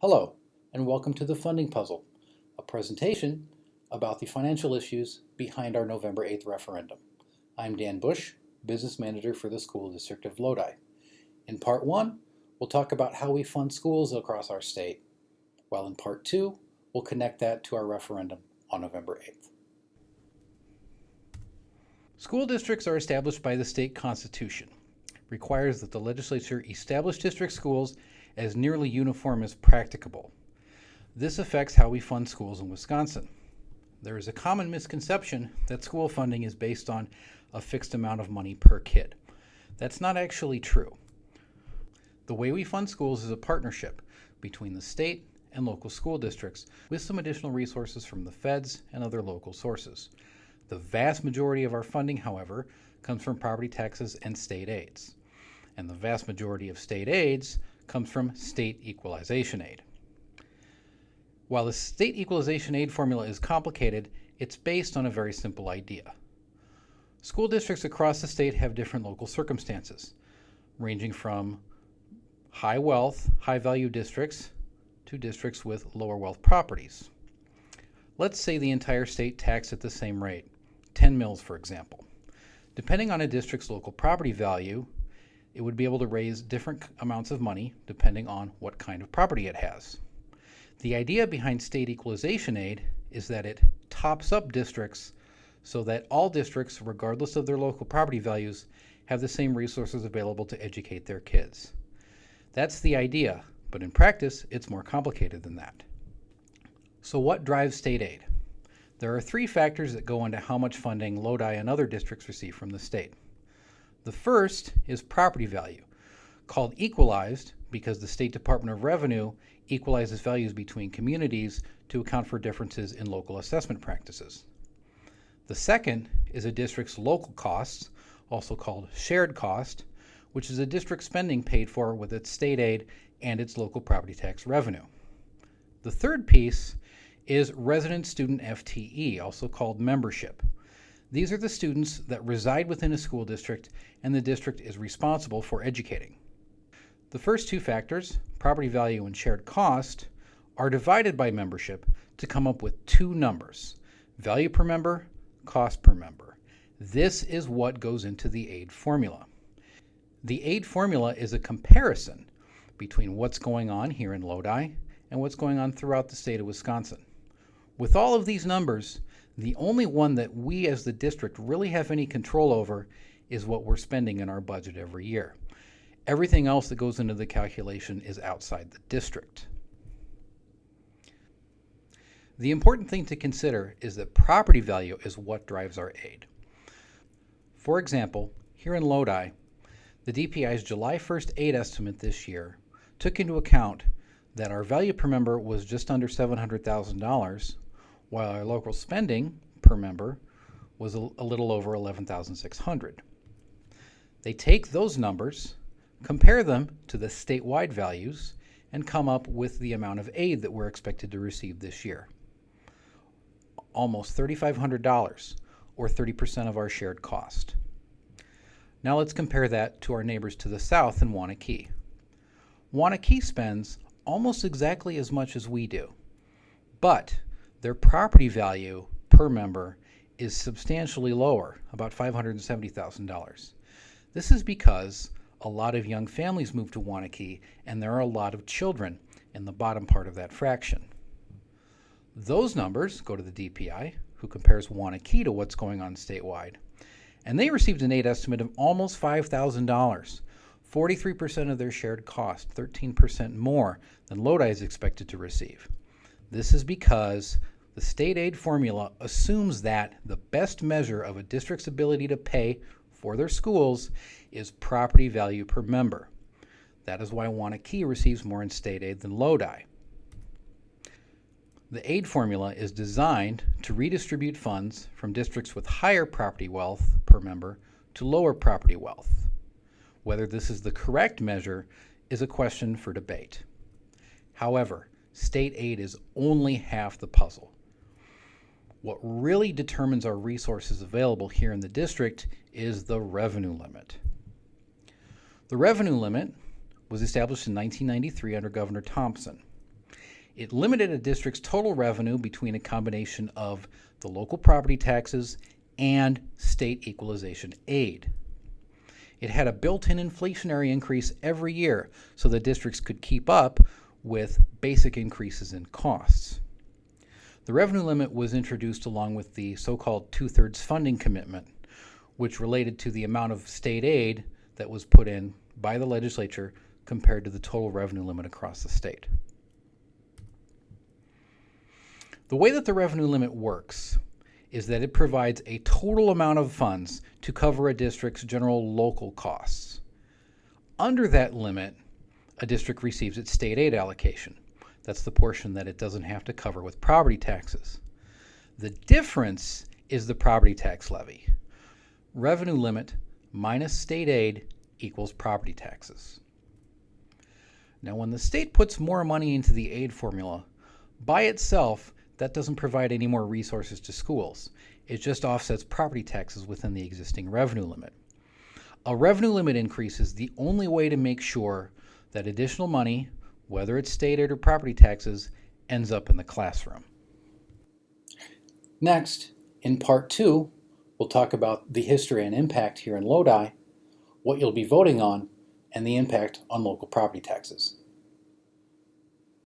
Hello, and welcome to the Funding Puzzle, a presentation about the financial issues behind our November 8th referendum. I'm Dan Bush, Business Manager for the School District of Lodi. In Part 1, we'll talk about how we fund schools across our state, while in Part 2, we'll connect that to our referendum on November 8th. School districts are established by the state constitution. Requires that the legislature establish district schools as nearly uniform as practicable. This affects how we fund schools in Wisconsin. There is a common misconception that school funding is based on a fixed amount of money per kid. That's not actually true. The way we fund schools is a partnership between the state and local school districts with some additional resources from the feds and other local sources. The vast majority of our funding, however, comes from property taxes and state aids. And the vast majority of state aids comes from state equalization aid. While the state equalization aid formula is complicated, it's based on a very simple idea. School districts across the state have different local circumstances, ranging from high wealth, high value districts to districts with lower wealth properties. Let's say the entire state taxed at the same rate, 10 mills for example. Depending on a district's local property value, it would be able to raise different amounts of money depending on what kind of property it has. The idea behind state equalization aid is that it tops up districts so that all districts, regardless of their local property values, have the same resources available to educate their kids. That's the idea, but in practice, it's more complicated than that. So what drives state aid? There are three factors that go into how much funding Lodi and other districts receive from the state. The first is property value, called equalized because the State Department of Revenue equalizes values between communities to account for differences in local assessment practices. The second is a district's local costs, also called shared cost, which is a district spending paid for with its state aid and its local property tax revenue. The third piece is resident student FTE, also called membership. These are the students that reside within a school district and the district is responsible for educating. The first two factors, property value and shared cost, are divided by membership to come up with two numbers, value per member, cost per member. This is what goes into the aid formula. The aid formula is a comparison between what's going on here in Lodi and what's going on throughout the state of Wisconsin. With all of these numbers, the only one that we as the district really have any control over is what we're spending in our budget every year. Everything else that goes into the calculation is outside the district. The important thing to consider is that property value is what drives our aid. For example, here in Lodi, the DPI's July 1st aid estimate this year took into account that our value per member was just under $700,000, while our local spending per member was a little over $11,600. They take those numbers, compare them to the statewide values, and come up with the amount of aid that we're expected to receive this year. Almost $3,500, or 30% of our shared cost. Now let's compare that to our neighbors to the south in Waunakee. Waunakee spends almost exactly as much as we do, but their property value per member is substantially lower, about $570,000. This is because a lot of young families move to Waunakee and there are a lot of children in the bottom part of that fraction. Those numbers go to the DPI, who compares Waunakee to what's going on statewide, and they received an aid estimate of almost $5,000, 43% of their shared cost, 13% more than Lodi is expected to receive. This is because the state aid formula assumes that the best measure of a district's ability to pay for their schools is property value per member. That is why Waunakee receives more in state aid than Lodi. The aid formula is designed to redistribute funds from districts with higher property wealth per member to lower property wealth. Whether this is the correct measure is a question for debate. However, state aid is only half the puzzle. What really determines our resources available here in the district is the revenue limit. The revenue limit was established in 1993 under Governor Thompson. It limited a district's total revenue between a combination of the local property taxes and state equalization aid. It had a built-in inflationary increase every year so the districts could keep up with basic increases in costs. The revenue limit was introduced along with the so-called two-thirds funding commitment, which related to the amount of state aid that was put in by the legislature compared to the total revenue limit across the state. The way that the revenue limit works is that it provides a total amount of funds to cover a district's general local costs. Under that limit, a district receives its state aid allocation. That's the portion that it doesn't have to cover with property taxes. The difference is the property tax levy. Revenue limit minus state aid equals property taxes. Now, when the state puts more money into the aid formula, by itself, that doesn't provide any more resources to schools. It just offsets property taxes within the existing revenue limit. A revenue limit increase is the only way to make sure that additional money, whether it's state aid or property taxes, ends up in the classroom. Next, in part 2, we'll talk about the history and impact here in Lodi, what you'll be voting on, and the impact on local property taxes.